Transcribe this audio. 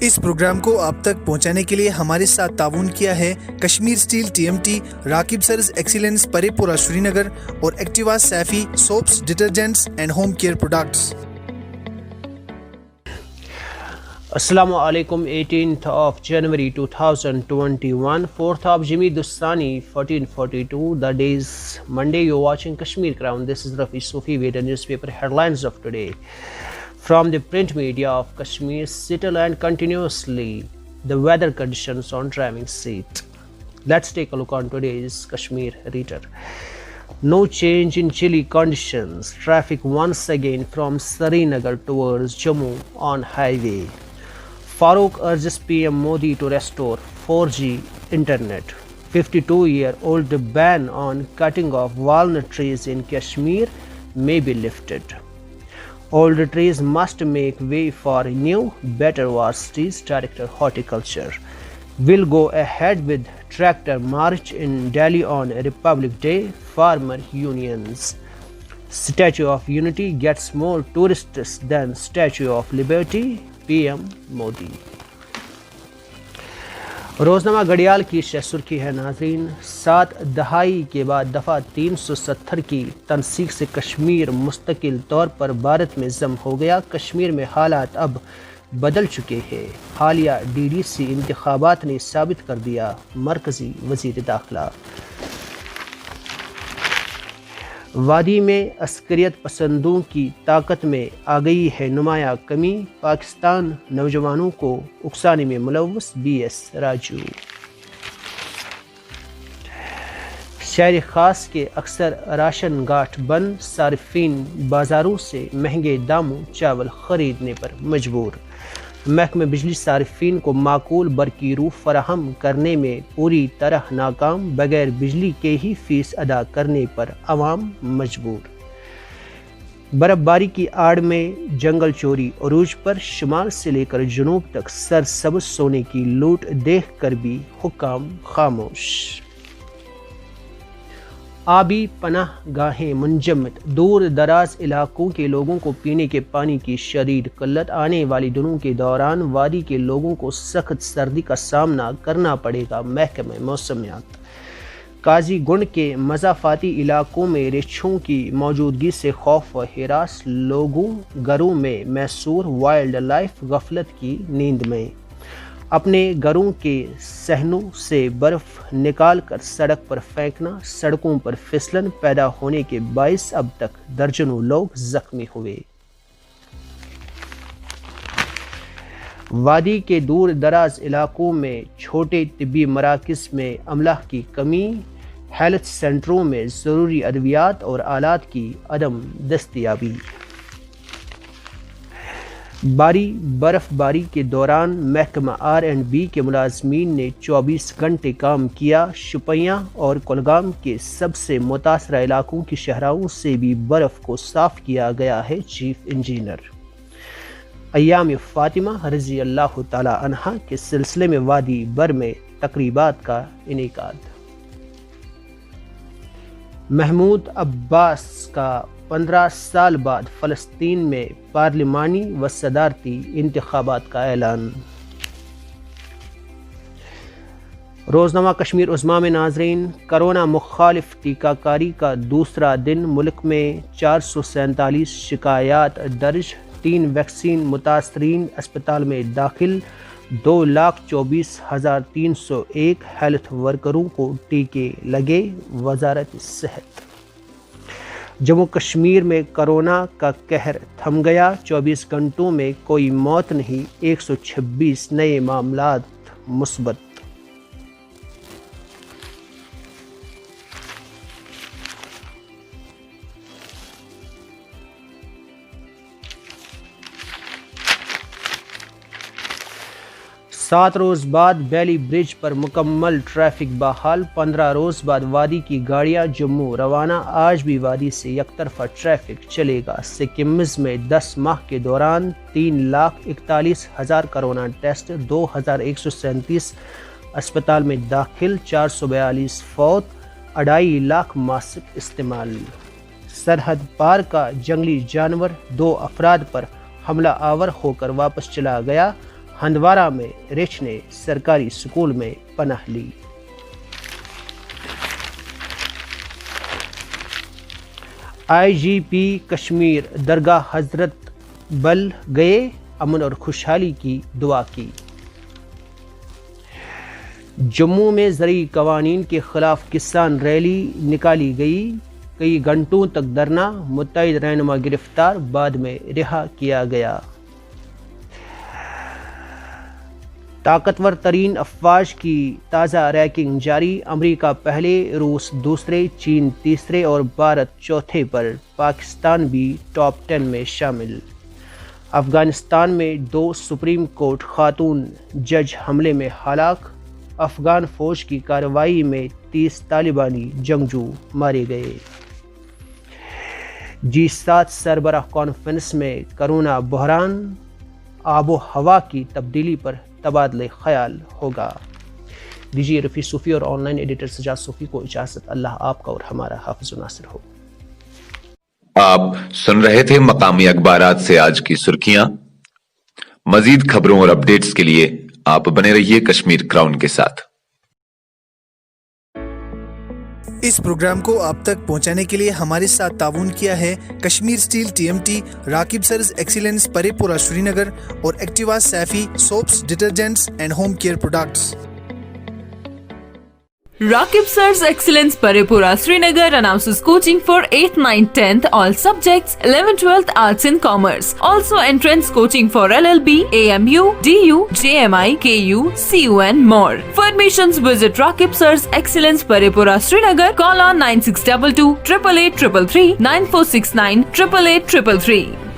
اس programme کو آپ تک پہنچانے کے لیے ہمارے ساتھ تعاون کیا ہے Kashmir steel TMT، Rakib sirs excellence Parray Pora Srinagar اور Activa Saifi soaps detergents and home care products. السلام علیکم۔ 18th of January 2021, 4th of Jamid Ustani 1442. The day is Monday. You're watching Kashmir Crown. This is Rafi Sufi with the newspaper headlines of today. From the print media of Kashmir, settle and continuously the weather conditions on driving seat. Let's take a look on today's Kashmir Reader. No change in chilly conditions. Traffic once again from Srinagar towards Jammu on highway. Farooq urges PM Modi to restore 4G internet. 52-year-old ban on cutting of walnut trees in Kashmir may be lifted. Old trees must make way for new, better varieties. Director Horticulture will go ahead with tractor march in Delhi on Republic Day. Farmer unions. Statue of Unity gets more tourists than Statue of Liberty. PM Modi. روزنامہ گڑیال کی شہ سرخی ہے ناظرین، 7 دہائی کے بعد دفعہ 370 کی تنسیق سے کشمیر مستقل طور پر بھارت میں ضم ہو گیا۔ کشمیر میں حالات اب بدل چکے ہیں۔ حالیہ DDC انتخابات نے ثابت کر دیا۔ مرکزی وزیر داخلہ۔ وادی میں عسکریت پسندوں کی طاقت میں آ گئی ہے نمایاں کمی، پاکستان نوجوانوں کو اکسانے میں ملوث BS راجو۔ شہر خاص کے اکثر راشن گاٹھ بند، صارفین بازاروں سے مہنگے داموں چاول خریدنے پر مجبور۔ محکمہ بجلی صارفین کو معقول برقی روح فراہم کرنے میں پوری طرح ناکام، بغیر بجلی کے ہی فیس ادا کرنے پر عوام مجبور۔ برف باری کی آڑ میں جنگل چوری عروج پر، شمال سے لے کر جنوب تک سرسبز سونے کی لوٹ دیکھ کر بھی حکام خاموش۔ آبی پناہ گاہیں منجمد، دور دراز علاقوں کے لوگوں کو پینے کے پانی کی شدید قلت۔ آنے والی دنوں کے دوران وادی کے لوگوں کو سخت سردی کا سامنا کرنا پڑے گا۔ محکمہ موسمیات۔ قاضی گنڈ کے مضافاتی علاقوں میں ریچھوں کی موجودگی سے خوف و ہراس، لوگوں گھروں میں محصور، وائلڈ لائف غفلت کی نیند میں۔ اپنے گھروں کے صحنوں سے برف نکال کر سڑک پر پھینکنا، سڑکوں پر پھسلن پیدا ہونے کے باعث اب تک درجنوں لوگ زخمی ہوئے۔ وادی کے دور دراز علاقوں میں چھوٹے طبی مراکز میں عملہ کی کمی، ہیلتھ سینٹروں میں ضروری ادویات اور آلات کی عدم دستیابی۔ برف باری کے دوران محکمہ R&B کے ملازمین نے 24 گھنٹے کام کیا۔ شوپیاں اور کولگام کے سب سے متاثرہ علاقوں کی شاہراہوں سے بھی برف کو صاف کیا گیا ہے۔ Chief engineer. ایام فاطمہ رضی اللہ تعالی عنہا کے سلسلے میں وادی بر میں تقریبات کا انعقاد۔ محمود عباس کا 15 سال بعد فلسطین میں پارلیمانی و صدارتی انتخابات کا اعلان۔ روزنامہ کشمیر عظمیٰ میں ناظرین، کرونا مخالف ٹیکہ کاری کا دوسرا دن، ملک میں 447 شکایات درج، 3 ویکسین متاثرین اسپتال میں داخل، 2,24,301 ہیلتھ ورکروں کو ٹیکے لگے۔ وزارت صحت۔ جموں کشمیر میں کرونا کا قہر تھم گیا، 24 گھنٹوں میں کوئی موت نہیں، 126 نئے معاملات مثبت۔ سات روز بعد بیلی برج پر مکمل ٹریفک بحال، 15 روز بعد وادی کی گاڑیاں جموں روانہ، آج بھی وادی سے یک طرفہ ٹریفک چلے گا۔ سکمز میں 10 ماہ کے دوران 3,41,000 کرونا ٹیسٹ، 2,137 اسپتال میں داخل، 442 فوت، 2.5 لاکھ ماسک استعمال۔ سرحد پار کا جنگلی جانور 2 افراد پر حملہ آور ہو کر واپس چلا گیا، ہندوارہ میں رچ نے سرکاری سکول میں پناہ لی۔ آئی جی پی کشمیر درگاہ حضرت بل گئے، امن اور خوشحالی کی دعا کی۔ جموں میں زرعی قوانین کے خلاف کسان ریلی نکالی گئی، کئی گھنٹوں تک دھرنا، متعدد رہنما گرفتار، بعد میں رہا کیا گیا۔ طاقتور ترین افواج کی تازہ رینکنگ جاری، امریکہ پہلے، روس دوسرے، چین تیسرے اور بھارت چوتھے پر، پاکستان بھی ٹاپ 10 میں شامل۔ افغانستان میں 2 سپریم کورٹ خاتون جج حملے میں ہلاک، افغان فوج کی کارروائی میں 30 طالبانی جنگجو مارے گئے۔ G7 سربراہ کانفرنس میں کرونا بحران، آب و ہوا کی تبدیلی پر تبادلہ خیال ہوگا۔ دیجیے رفیع صوفی اور آن لائن ایڈیٹر سجاد صوفی کو اجازت۔ اللہ آپ کا اور ہمارا حافظ و ناصر ہو۔ آپ سن رہے تھے مقامی اخبارات سے آج کی سرخیاں۔ مزید خبروں اور اپڈیٹس کے لیے آپ بنے رہیے کشمیر کراؤن کے ساتھ۔ اس پروگرام کو آپ تک پہنچانے کے لیے ہمارے ساتھ تعاون کیا ہے Kashmir steel TMT، Rakib sirs excellence Parray Pora Srinagar اور Activa Saifi soaps detergents and home care products. Rakib Sir's Excellence Paripura Srinagar announces coaching for 8th, 9th, 10th all subjects, 11th, 12th Arts and Commerce. Also entrance coaching for LLB, AMU, DU, JMI, KU, CU and more. For admissions visit Rakib Sir's Excellence Paripura Srinagar. Call on 9622 888 333 9469 888 333.